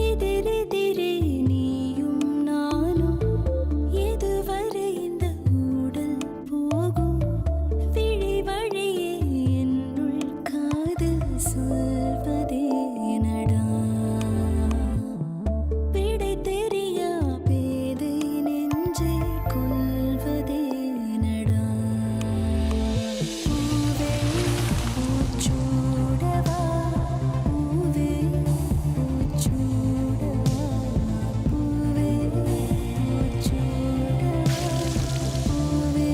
எதிரெதிரே நீயும் நானும் எதுவரை இந்த ஊடல் போகும் விழி வழியே என்னுள் காதல் சொல்வதே நடா விடை தெரியா பேதை நெஞ்சை கொள்வதே நடா பூவே பூச்சூடவா பூவே பூச்சூடவா பூவே பூச்சூடவா பூவே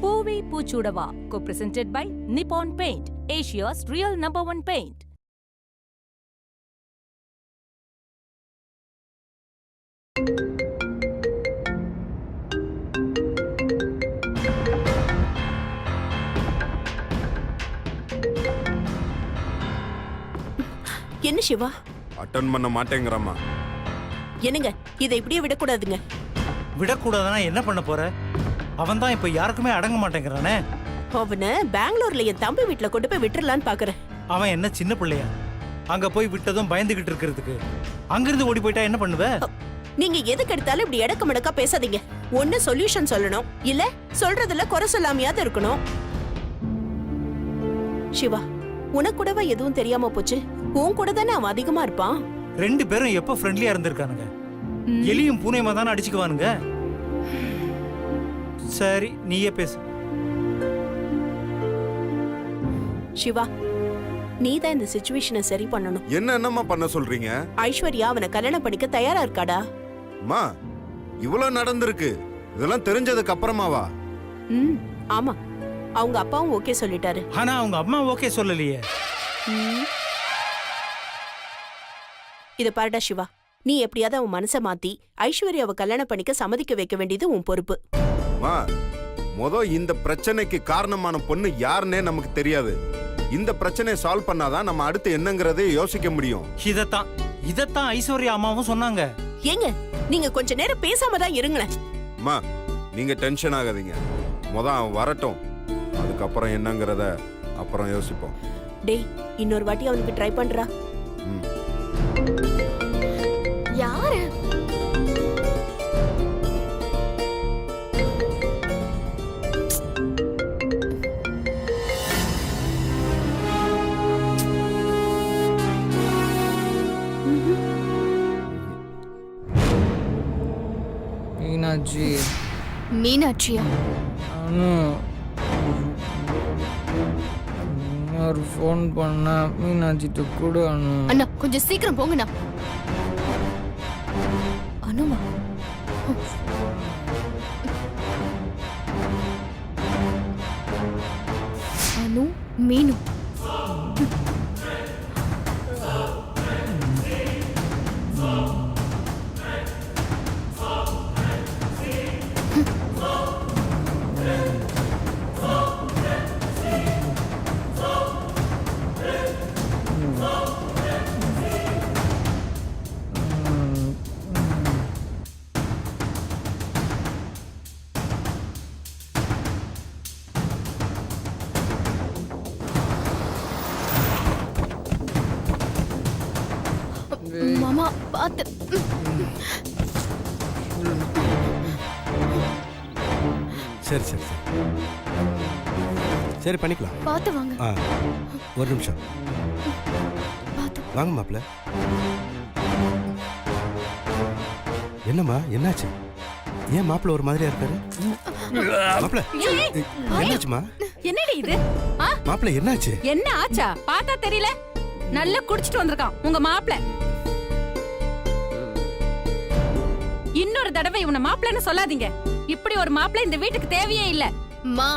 பூவே பூச்சூடவா co-presented by Nippon Paint, Asia's real #1 paint. என்ன சிவா? அட்டன் பண்ண மாட்டேங்கிறம்மா. என்னங்க, இதை இப்படியே விடக்கூடாதுங்க. விடக்கூடாதுன்னா என்ன பண்ண போற? அவன் தான் இப்ப யாருக்குமே அடங்க மாட்டேங்கிறானே. அவனை பெங்களூர்ல என் தம்பி வீட்டுல கொண்டு போய் விட்டுறலான்னு பாக்குறேன். அவன் என்ன சின்ன பிள்ளையா? அங்க போய் விட்டதும் பயந்துகிட்டு இருக்கிறதுக்கு அங்கிருந்து ஓடி போயிட்டா என்ன பண்ணுவ? நீங்க எதுக்கு எடுத்தாலும் இப்படி எடக்க மடக்கா பேசாதீங்க. ஒண்ணு சொல்யூஷன் சொல்லணும், இல்ல சொல்றதுல குறை சொல்லாமையாவது இருக்கணும். சிவா, உனக்கு கூடவா எதுவும் தெரியாம போச்சு? உன் கூட தானே அவன் அதிகமா இருப்பான். ரெண்டு பேரும் எப்ப ஃப்ரெண்ட்லியா இருந்திருக்கானுங்க? எலியும் பூனையுமா தானே அடிச்சுக்குவானுங்க. சரி, நீயே பேசு. சிவா, நீ தான் இந்த சிச்சுவேஷனை சரி பண்ணணும். என்னம்மா பண்ண சொல்றீங்க? ஐஸ்வர்யா அவனை கல்யாணம் பண்ணிக்க தயாரா இருக்காடா? அம்மா, இவ்வளவு நடந்திருக்கு, இதெல்லாம் தெரிஞ்சதுக்கு அப்புறமாவா? ஆமா, அவங்க அப்பாவும் ஓகே சொல்லிட்டாரு. ஆனா அவங்க அம்மா ஓகே சொல்லலையே. இத பாருடா சிவா, நீ எப்படியாவது அவன் மனசை மாத்தி ஐஸ்வர்யாவை கல்யாணம் பண்ணிக்க சம்மதிக்க வைக்க வேண்டியது உன் பொறுப்பு. இந்த பிரச்சனைக்கு காரணமான பொண்ணு யாருன்னே நமக்கு தெரியாது. இந்த பிரச்சனையை சால்வ் பண்ணாதான் நம்ம அடுத்து என்னங்கறதே யோசிக்க முடியும். இதத்தான் ஐஸ்வர்யா அம்மாவும் சொன்னாங்க. ஏங்க, நீங்க கொஞ்ச நேரம் பேசாம தான் இருங்களேன். அம்மா, நீங்க டென்ஷன் ஆகாதீங்க. அவன் வரட்டும், அதுக்கப்புறம் என்னங்கறத அப்புறம் யோசிப்போம். டேய், இன்னொரு வாட்டி அவனுக்கு ட்ரை பண்றா. யாரு? மீனாட்சி. மீனாட்சியா? ஒரு ஃபோன் பண்ண மீனாட்சிட்டு கூட அண்ணா, கொஞ்சம் சீக்கிரம் போங்கண்ணா. அனுமா? அனு, மீனு. மாமா, பாத்து. சரி சரி சரி சரி, பண்ணிக்கலாம். பாத்து வாங்க. ஒரு நிமிஷம். பாத்து வாங்க மாப்பிள்ள. என்னம்மா, என்னாச்சு? ஏன் மாப்பிள்ள ஒரு மாதிரியா இருக்காரு? மாப்பிள்ள, என்னாச்சுமா? என்னடி இது? மாப்பிள்ள என்னாச்சு? என்ன ஆச்சா? பார்த்தா தெரியல. நல்லா குடிச்சிட்டு வந்திருக்கான் உங்க மாப்பிள்ள. இன்னொரு தடவை இவனை மாப்பிள்ளன்னு சொல்லாதீங்க. இப்படி ஒரு மாப்பிள்ள இந்த வீட்டுக்கு தேவையே இல்ல. மா,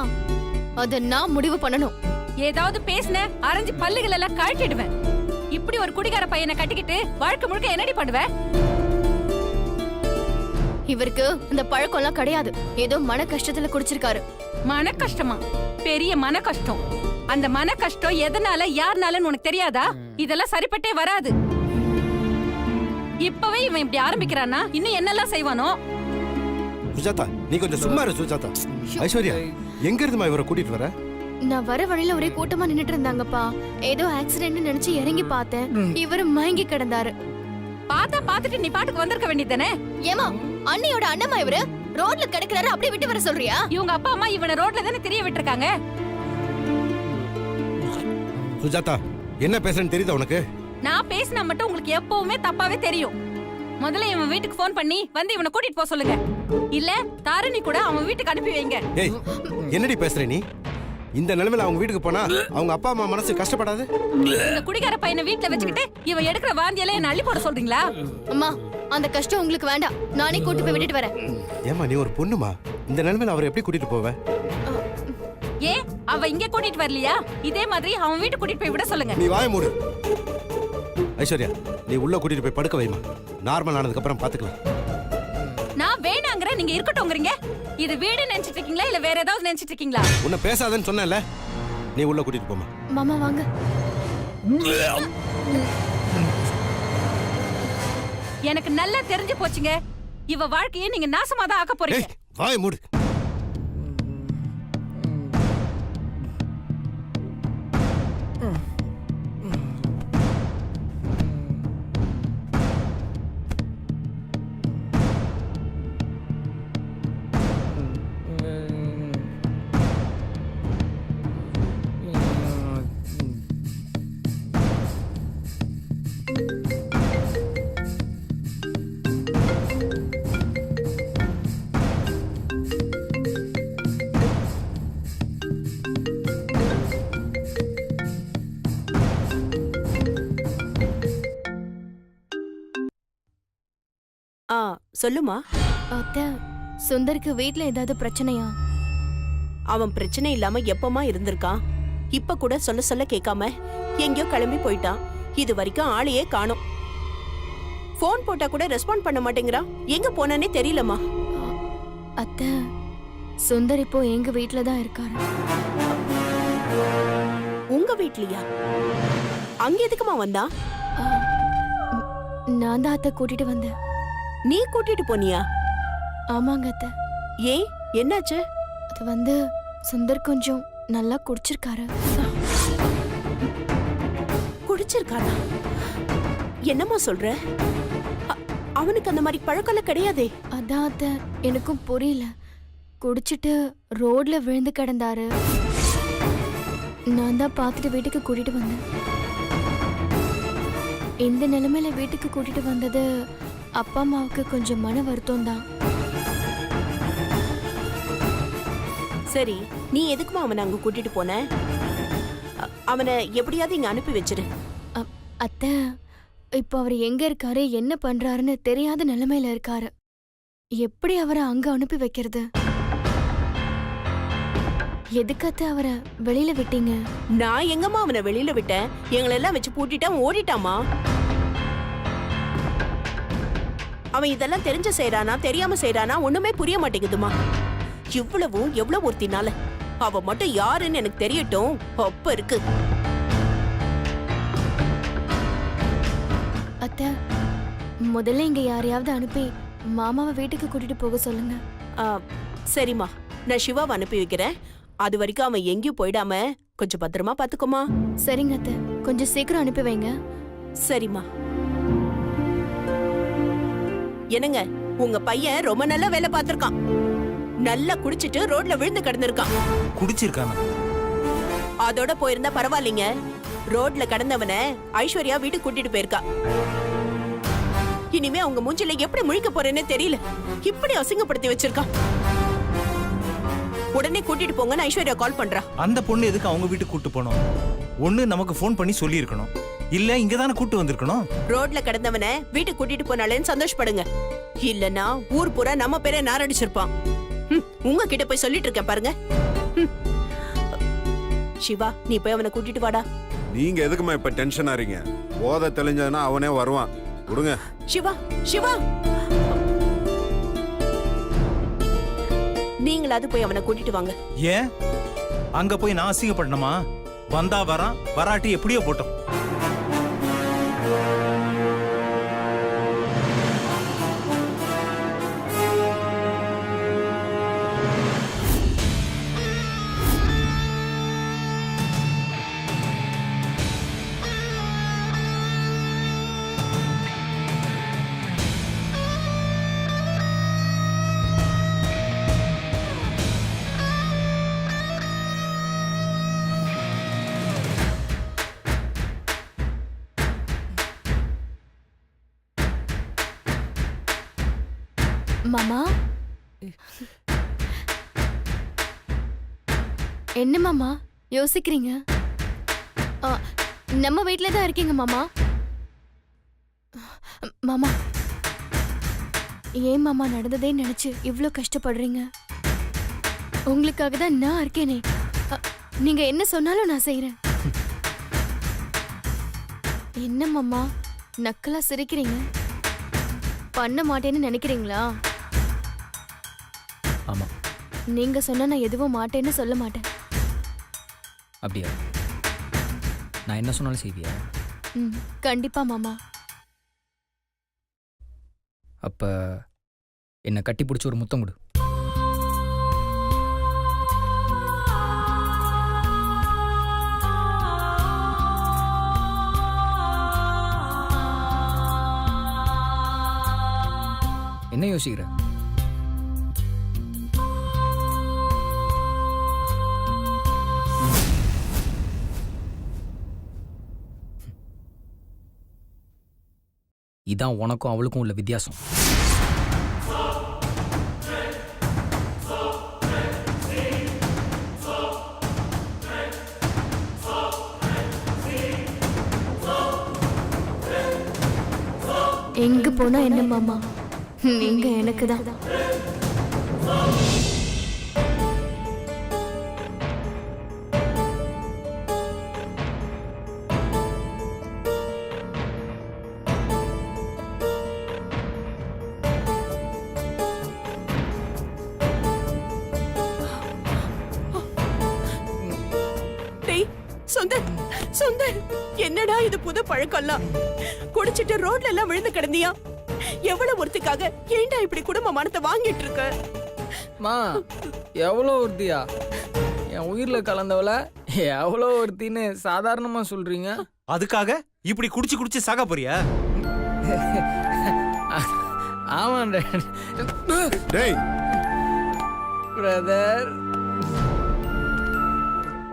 அத நான் முடிவு பண்ணணும். ஏதாவது பேசின அரைஞ்சு பல்லுகள் எல்லாம் கழட்டிடுவேன். இப்படி ஒரு குடிகார பையனை கட்டிக்கிட்டு வாழ்க்கை முழுக்க என்னடி பண்ணுவ? இவருக்கு இந்த பழக்கம் எல்லாம் கிடையாது. ஏதோ மன கஷ்டத்துல குடிச்சிருக்காரு. மன கஷ்டமா? பெரிய மன கஷ்டம். அந்த மன கஷ்டம் எதனால யாருனாலன்னு உனக்கு தெரியாதா? இதெல்லாம் சரிப்பட்டே வராது. இப்பவே இவன் இப்படி ஆரம்பிக்கிறான்னா இன்னும் என்னெல்லாம் செய்வானோ? சுஜாதா நீ கொஞ்சம் சும்மா இரு சுஜாதா. ஐஸ்வர்யா எங்க இருந்துமா இவரை கூட்டிட்டு வர? நான் வர வழியில ஒரே கூட்டமா நின்னுட்டு இருந்தாங்கப்பா. ஏதோ ஆக்சிடென்ட் நினைச்சு இறங்கி பார்த்தேன். இவரு மயங்கி கிடந்தாரு. பாத்துட்டு நீ பாட்டுக்கு வந்திருக்க வேண்டியதானே? ஏமா அண்ணியோட அண்ணமா இவரு ரோட்ல கிடக்குறாரு, அப்படியே விட்டு வர சொல்றியா? இவங்க அப்பா அம்மா இவனை ரோட்ல தானே தெரிய விட்டுருக்காங்க. சுஜாதா என்ன பேசுறேன்னு தெரியுதா உனக்கு? நான் பேசினா மட்டும் உங்களுக்கு எப்பவுமே தப்பாவே தெரியும். முதல்ல இவன் வீட்டுக்கு ஃபோன் பண்ணி வந்து இவனை கூட்டிட்டு போக சொல்லுங்க. இல்ல தாரணி கூட அவன் வீட்டுக்கு அனுப்பி வைங்க. ஏய் என்னடி பேசுற நீ? இந்த நிலைமையில அவங்க வீட்டுக்கு போனா அவங்க அப்பா அம்மா மனசு கஷ்டப்படாது? இந்த குடிகார பையனை வீட்டுல வச்சுக்கிட்டு இவன் எடுக்கிற வாந்தியெல்லாம் என்ன அள்ளி போட சொல்றீங்களா? அம்மா அந்த கஷ்டம் உங்களுக்கு வேண்டாம், நானே கூட்டி போய் விட்டுட்டு வரேன். ஏமா நீ ஒரு பொண்ணுமா, இந்த நிலைமையில அவரை எப்படி கூட்டிட்டு போவ? ஏன் அவ இங்க கூட்டிட்டு வரலையா? இதே மாதிரி அவன் வீட்டுக்கு கூட்டிட்டு போய் விட சொல்லுங்க. நீ வாய மூடு. ஐஸ்வர்யா நீ உள்ள கூட்டிட்டு போய் படுக்க வைமா, நார்மல் ஆனதுக்கு அப்புறம் பாத்துக்கலாம். நான் வேணாங்கற, நீங்க இருக்கட்டும்ங்கறீங்க. இது வீடு நினைச்சிட்டு இருக்கீங்களா இல்ல வேற ஏதாவது நினைச்சிட்டு இருக்கீங்களா? உன்னை பேசாதன்னு சொன்னேன்ல, நீ உள்ள கூட்டிட்டு போமா. மாமா வாங்க. எனக்கு நல்லா தெரிஞ்சு போச்சுங்க, இவ வாழ்க்கையை நீங்க நாசமா தான் ஆக்க போறீங்க. ஏய் வாய மூடு. சொல்லுமா. அத்தை சுந்தருக்கு வீட்ல ஏதாவது பிரச்சனையா? அவன் பிரச்சனை இல்லாம எப்பமா இருந்திருக்கான். இப்ப கூட சொல்ல சொல்ல கேட்காம எங்கேயோ கிளம்பி போயிட்டான். இது வரைக்கும் ஆளையே காணோம். போன் போட்டா கூட ரெஸ்பாண்ட் பண்ண மாட்டேங்கிறான். எங்க போனானே தெரியலமா. அத்தை சுந்தர் இப்போ எங்க வீட்ல தான் இருக்காரு. உங்க வீட்லயா? அங்க எதுக்குமா வந்தான்? நான் தான் அத்தை கூட்டிட்டு வந்தேன். நீ கூட்டிட்டு போனியா? ஆமாங்க அத்தை. ஏன் என்னாச்சு? அது வந்து சுந்தர் கொஞ்சம் நல்லா குடிச்சிருக்காரு. குடிச்சிருக்கானா? என்னம்மா சொல்ற? அவனுக்கு அந்த மாதிரி பழக்கம்லாம் கிடையாதே. அதான் அத்தை எனக்கும் புரியல. குடிச்சிட்டு ரோட்ல விழுந்து கிடந்தாரு. நான் தான் பார்த்துட்டு வீட்டுக்கு கூட்டிட்டு வந்தேன். இந்த நிலைமையில வீட்டுக்கு கூட்டிட்டு வந்தது அப்பா அம்மாவுக்கு கொஞ்சம் மன வருத்தம் தான். சரி நீ எதுக்குமா அவனை அங்க கூட்டிட்டு போன? அவனை எப்படியாவது இங்க அனுப்பி வச்சிரு. அத்தை இப்போ அவர் எங்க இருக்காரு என்ன பண்றாருன்னு தெரியாத நிலைமையில இருக்காரு. எப்படி அவரை அங்க அனுப்பி வைக்கிறது? எதுக்கு அத்தை அவரை வெளியில விட்டீங்க? நான் எங்கம்மா அவனை வெளியில விட்டேன்? எங்களெல்லாம் வச்சு பூட்டிட்டு அவன் ஓடிட்டாமா. அவன் இதெல்லாம் தெரிஞ்சு செய்யறானா தெரியாம செய்யறானா ஒண்ணுமே புரிய மாட்டேங்குதுமா. இவ்வளவும் எவ்வளவு ஒருத்தினால அவ மட்டும் யாருன்னு எனக்கு தெரியட்டும். அப்ப இருக்கு. அத்தை முதல்ல இங்க யாரையாவது அனுப்பி மாமாவை வீட்டுக்கு கூட்டிட்டு போக சொல்லுங்க. சரிம்மா நான் சிவாவை அனுப்பி வைக்கிறேன். அது வரைக்கும் அவன் எங்கேயும் போயிடாம கொஞ்சம் பத்திரமா பாத்துக்கோமா. சரிங்க அத்தை, கொஞ்சம் சீக்கிரம் அனுப்பி வைங்க. சரிம்மா. என்னங்க உங்க பையன் ரொம்ப நல்ல வேலை பார்த்திருக்கான். நல்லா குடிச்சிட்டு ரோட்ல விழுந்து கிடந்திருக்கான். குடிச்சிருக்கானா? அதோட போயிருந்தா பரவாயில்லைங்க. ரோட்ல கிடந்தவன ஐஸ்வர்யா வீட்டுக்கு கூட்டிட்டு போயிருக்கா. இனிமே அவங்க மூஞ்சில எப்படி முழிக்க போறேன்னு தெரியல. இப்படி அசிங்கப்படுத்தி வச்சிருக்கான். உடனே கூட்டிட்டு போங்கன்னு ஐஸ்வர்யா கால் பண்றா. அந்த பொண்ணு எதுக்கு அவங்க வீட்டுக்கு கூட்டு போனோம்? ஒண்ணு நமக்கு ஃபோன் பண்ணி சொல்லி இருக்கணும், இல்ல இங்க தானே கூட்டு வந்திருக்கணும். ரோட்ல கிடந்தவன வீட்டுக்கு கூட்டிட்டு போனாலேன்னு சந்தோஷப்படுங்க. இல்லனா ஊர் பூரா நம்ம பேரை நாரடிச்சிருப்பான். உங்க கிட்ட போய் சொல்லிட்டு இருக்கேன் பாருங்க. சிவா நீ போய் அவனை கூட்டிட்டு வாடா. நீங்க எதுக்குமா இப்ப டென்ஷன் ஆறீங்க? போத தெளிஞ்சதுன்னா அவனே வருவான். விடுங்க. சிவா சிவா நீங்களாவது போய் அவனை கூட்டிட்டு வாங்க. ஏன் அங்க போய் நான் அசிங்கப்படணுமா? வந்தா வரான், வராட்டி எப்படியோ போட்டோம். மாமா என்ன மாமா யோசிக்கிறீங்க? ஆ, நம்ம வீட்ல தான் இருக்கீங்க மாமா. மாமா ஏன் மாமா நடந்ததே நினைச்சு இவ்ளோ கஷ்டப்படுறீங்க? உங்களுக்காக தான் நான் இருக்கேனே. நீங்க என்ன சொன்னாலும் நான் செய்யறேன். என்ன மாமா நக்கலா சிரிக்கிறீங்க? பண்ண மாட்டேன்னு நினைக்கிறீங்களா? ஆமா. நீங்க சொன்னா நான் எதுவும் மாட்டேன்னு சொல்ல மாட்டேன். அப்படியா? நான் என்ன சொன்னாலும் செய்வியா? ம், கண்டிப்பா மாமா. அப்ப என்னை கட்டி பிடிச்சி ஒரு முத்தம் கொடு. என்ன யோசிக்கிற? இதான் உனக்கும் அவளுக்கும் உள்ள வித்தியாசம். எங்க போனா என்ன மாமா, நீங்க எனக்கு தான். டேய் சுந்தர், சுந்தர், என்னடா இது புது பழக்கம்லாம்? குடிச்சிட்டு ரோட்ல எல்லாம் விழுந்து கிடந்தியா? எவ்வளவு ஒருத்திக்காக ஏன்டா இப்படி குடும்ப மானத்தை வாங்கிட்டு இருக்க? மா எவ்வளோ ஒருத்தியா? என் உயிர்ல கலந்தவள எவ்வளோ ஒருத்தின்னு சாதாரணமா சொல்றீங்க? அதுக்காக இப்படி குடிச்சு குடிச்சு சாக போறியா? ஆமாண்டா டேய் பிரதர்,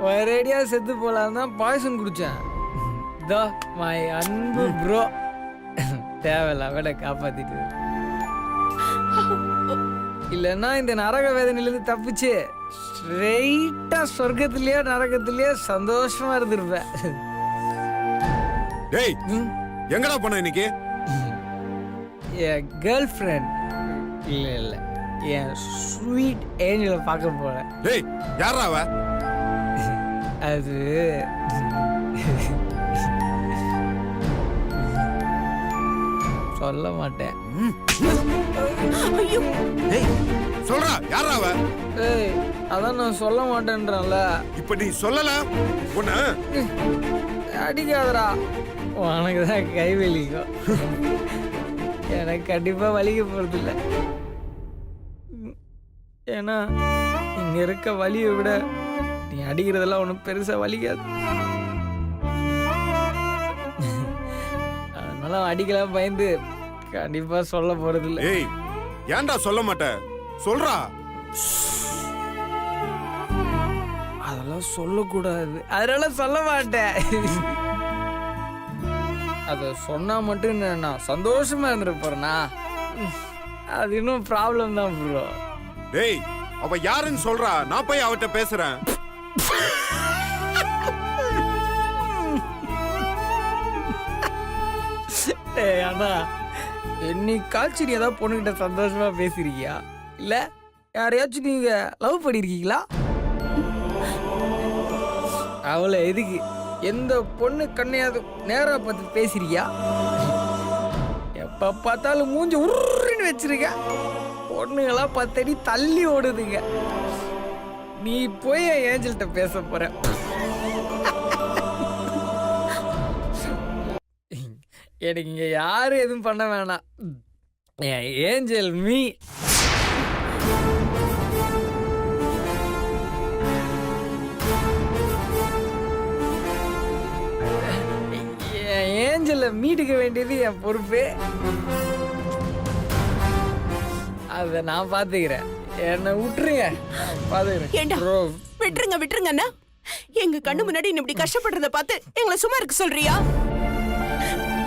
ஒரேடியா செத்து போலாம் தான் பாய்சன் குடிச்சேன். தோ மை அன்பு ப்ரோ தேவையில்ல விட காப்பாத்திட்டு. இல்லைன்னா இந்த நரக வேதனையிலிருந்து தப்பிச்சு ஸ்ட்ரெயிட்டா சொர்க்கத்திலேயே நரகத்திலேயே சந்தோஷமா இருந்திருப்பேன். டேய் எங்கடா போன இன்னைக்கு? என் கேர்ள் ஃப்ரெண்ட் இல்லை இல்லை என் ஸ்வீட் ஏஞ்சலை பார்க்க போறேன். டேய் யாரா அவ? அது சொல்ல மாட்டேன். ஐயோ, டேய் சொல்றா யாரா அவ? ஏய் அதான் நான் சொல்ல மாட்டேன்றேன்ல. இப்ப நீ சொல்லல உன்ன அடிக்காதடா, உனக்கு தான் கை வலிக்கும். எனக்கு கண்டிப்பா வலிக்க போறதில்ல. ஏன்னா இங்க இருக்க வலியை விட நீ அடிக்கிறதெல்லாம் ஒன்றும் பெருசா வலிக்காது. அதனால அடிக்கலாம் பயந்து கண்டிப்பா சொல்ல போறதில்ல. ஏய் ஏன்டா சொல்ல மாட்ட? சொல்றா. அதெல்லாம் சொல்லக்கூடாது, அதனால சொல்ல மாட்டேன். அத சொன்னா மட்டும் நான் சந்தோஷமா இருந்திருப்பேனா? அது இன்னும் ப்ராப்ளம் தான் ப்ரோ. டேய் அவ யாருன்னு சொல்றா, நான் போய் அவட்ட பேசுறேன். அண்ணா என்னைக்காச்சும் நீ ஏதாவது பொண்ணுகிட்ட சந்தோஷமா பேசிருக்கியா? இல்ல யாரையாச்சும் நீங்க லவ் பண்ணிருக்கீங்களா? அவளை எதுக்கு எந்த பொண்ணு கண்ணையாவது நேரா பார்த்து பேசிருக்கியா? எப்ப பார்த்தாலும் மூஞ்சி உருன்னு வச்சிருக்க. பொண்ணுங்களாம் 10 அடி தள்ளி ஓடுதுங்க. நீ போய் என் ஏஞ்சல்கிட்ட பேச போற. எனக்கு இங்க யாரும் எதுவும் பண்ண வேணாம். என் ஏஞ்சல் மீ. என் ஏஞ்சலை மீட்டுக்க வேண்டியது என் பொறுப்பு. அத நான் பாத்துக்கிறேன். என்ன விட்டுருங்க, ஏண்டா? பாத்துக்கிறேன். விட்டுருங்க விட்டுருங்கண்ணா. எங்க கண்ணு முன்னாடி நீ இப்படி கஷ்டப்படுறத பார்த்து எங்களை சும்மா இருக்க சொல்றியா?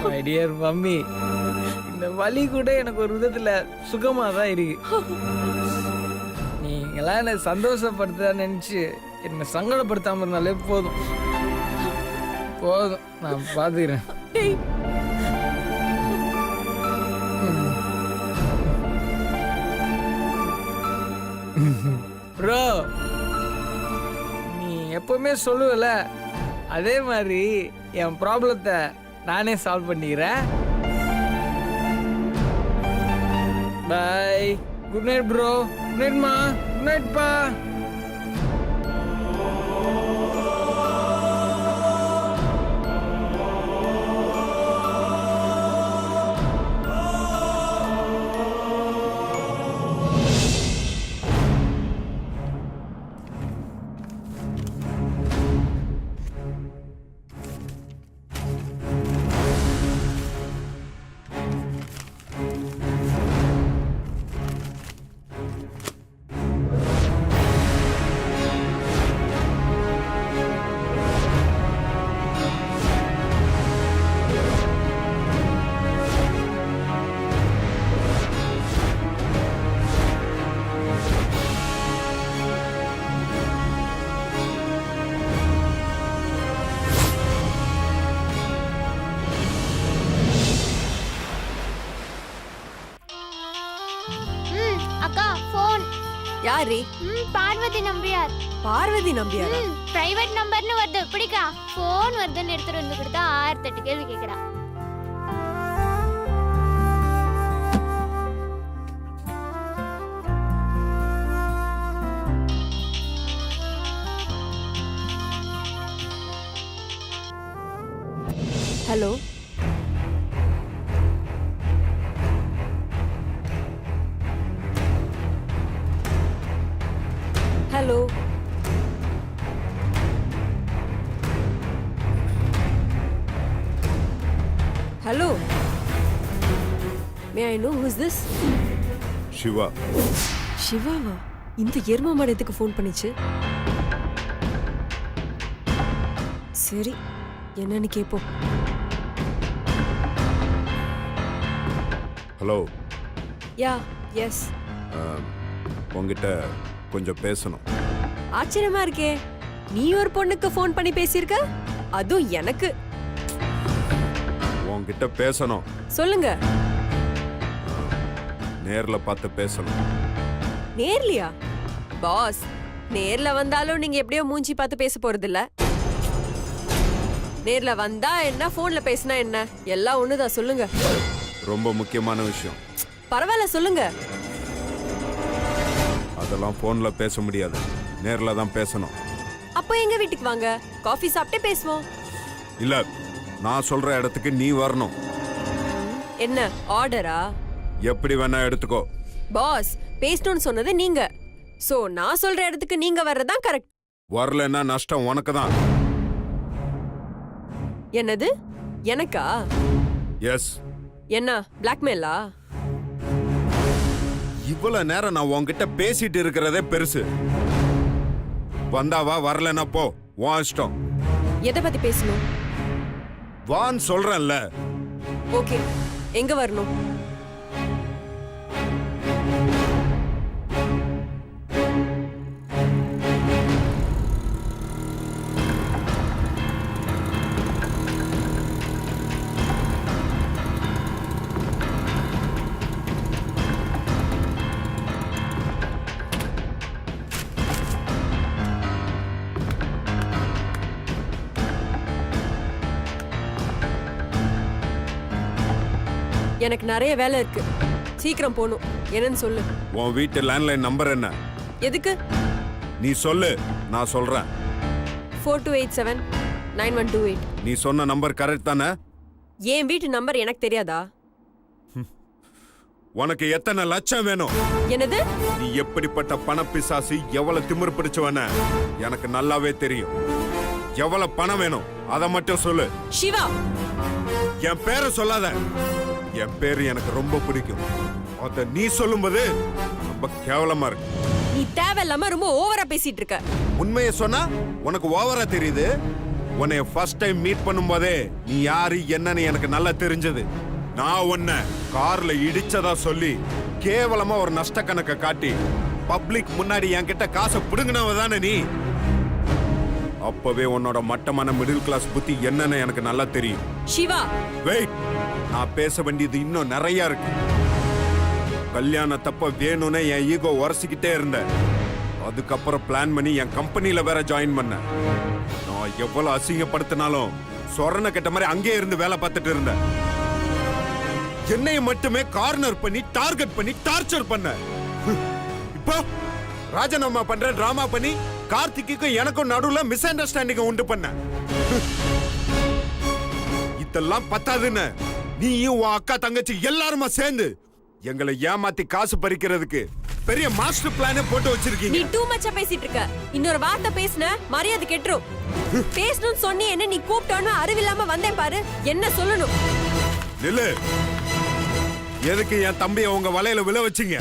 மை டியர் மம்மி, இந்த வலி கூட எனக்கு ஒரு விதத்துல சுகமா தான் இருக்கு. நீங்களாம் என்னை சந்தோஷப்படுத்த நினைச்சு என்னை சங்கடப்படுத்தாம இருந்தாலே போதும். போதும், நான் பாத்துக்கிறேன். டேய், ப்ரோ, நீ எப்பவுமே சொல்லுவல, அதே மாதிரி என் ப்ராப்ளத்தை நானே சால்வ் பண்ணிக்கிறேன். Bye. Good night bro. Good நைட்மா. குட் நைட்ப்பா. அக்கா ஃபோன். யாரு? பார்வதி நம்பியார். பார்வதி நம்பியாரா? பிரைவேட் நம்பர்னு வருது. பிடிக்கா ஃபோன் வருதுன்னு எடுத்துட்டு வந்து கொடுத்தா 1008 கேள்வி கேக்குறா. Hello, hello. Hello, may I know who is this? Siva. சிவாவா? இந்த எரும மாடத்துக்கு ஃபோன் பண்ணிச்சு. சரி, என்னன்னு கேப்போம். ஹலோ. Yeah, yes. உங்ககிட்ட கொஞ்சம் பேசணும். ஆச்சரியமா இருக்கே, நீ ஒரு பொண்ணுக்கு ஃபோன் பண்ணி பேசியிருக்க, அதுவும் எனக்கு. உங்ககிட்ட பேசணும். சொல்லுங்க. நேர்ல பார்த்து பேசணும். நேர்லயா? பாஸ், நேர்ல வந்தாலும் நீங்க எப்படியோ மூஞ்சி பார்த்து பேச போறது இல்ல. நேர்ல வந்தா என்ன, போன்ல பேசினா என்ன, எல்லாம் ஒண்ணுதான். சொல்லுங்க. ரொம்ப முக்கியமான விஷயம். பரவாயில்ல, சொல்லுங்க. அதெல்லாம் போன்ல பேச முடியாது, நேர்ல தான் பேசணும். அப்போ எங்க வீட்டுக்கு வாங்க, காஃபி சாப்பிட்டே பேசுவோம். இல்ல, நான் சொல்ற இடத்துக்கு நீ வரணும். என்ன ஆர்டரா? எப்படி வேணா எடுத்துக்கோ. பாஸ், பேசணும்னு சொன்னது நீங்க, சோ நான் சொல்ற இடத்துக்கு நீங்க வர்றதான் கரெக்ட். வரலன்னா நஷ்டம் உனக்கு தான். என்னது? எனக்கா? எஸ். என்ன பிளாக்மெயிலா? இவ்வளவு நேரம் நான் உன்கிட்ட பேசிட்டு இருக்கிறதே பெருசு. வந்தாவா, வரலன்னா போ, உன் இஷ்டம். எதை பத்தி பேசணும்? வான்னு சொல்றேன்ல. ஓகே, எங்க வரணும்? எனக்கு நிறைய வேலை இருக்கு, சீக்கிரம் போகணும். என்னன்னு சொல்லு. உன் வீட்டு லேண்ட்லைன் நம்பர் என்ன? எதுக்கு? நீ சொல்லு, நான் சொல்றேன். 4287-9128. நீ சொன்ன நம்பர் கரெக்ட் தானே? என் வீட்டு நம்பர் எனக்கு தெரியாதா? உனக்கு எத்தனை லட்சம் வேணும்? என்னது? நீ எப்படிப்பட்ட பணப்பிசாசு, எவ்வளவு திமிரு பிடிச்சவன எனக்கு நல்லாவே தெரியும். எவ்வளவு பணம் வேணும் அத மட்டும் சொல்லு. சிவா, என் பேரை சொல்லாத. என் பேரு எனக்கு ரொம்ப பிடிக்கும். அத நீ சொல்லும்போது ரொம்ப கேவலமா இருக்கு. நீ தேவையில்லாம ரொம்ப ஓவரா பேசிட்டு இருக்க. உண்மையை சொன்னா உனக்கு ஓவரா தெரியுது. உன்னை ஃபர்ஸ்ட் டைம் மீட் பண்ணும்போதே நீ யாரு என்னன்னு எனக்கு நல்லா தெரிஞ்சது. நான் உன்னை கார்ல இடிச்சதா சொல்லி கேவலமா ஒரு நஷ்ட கணக்க காட்டி பப்ளிக் முன்னாடி என்கிட்ட காசை புடுங்கினவ தானே நீ. அப்பவே உன்னோட மட்டமான மிடில் கிளாஸ் புத்தி என்னன்னு எனக்கு நல்லா தெரியும். சிவா, வெயிட், நான் பேச வேண்டியது இன்னும் நிறைய இருக்கு. கல்யாணத்தப்ப வேணும்னே என் ஈகோ உரசிக்கிட்டே இருந்தேன். அதுக்கப்புறம் பிளான் பண்ணி என் கம்பெனில வேற ஜாயின் பண்ணேன். நான் எவ்வளவு அசிங்கப்படுத்தினாலும் சொரண கட்ட மாதிரி அங்கே இருந்து வேலை பார்த்துட்டு இருந்தேன். என்னைய மட்டுமே கார்னர் பண்ணி டார்கெட் பண்ணி டார்ச்சர் பண்ண. இப்போ ராஜினாமா பண்ற டிராமா பண்ணி கார்த்திக்கும் எனக்கும் நடுவுல மிஸ் அண்டர்ஸ்டாண்டிங் உண்டு பண்ண. இதெல்லாம் பத்தாதுன்னு நீயும் உன் அக்கா தங்கச்சி எல்லாருமா சேர்ந்து எங்களை ஏமாத்தி காசு பறிக்கிறதுக்கு பெரிய மாஸ்டர் பிளானே போட்டு வச்சிருக்கீங்க. நீ டூ மச்சா பேசிட்டு இருக்க. இன்னொரு வார்த்தை பேசுன மரியாதை கெட்டுரும். பேசணும்னு சொன்னி என்ன நீ கூப்பிட்டோன்னு அறிவில்லாம வந்தேன் பாரு. என்ன சொல்லணும்? நில்லு. எதுக்கு என் தம்பியை உங்க வலையில விழ வச்சீங்க?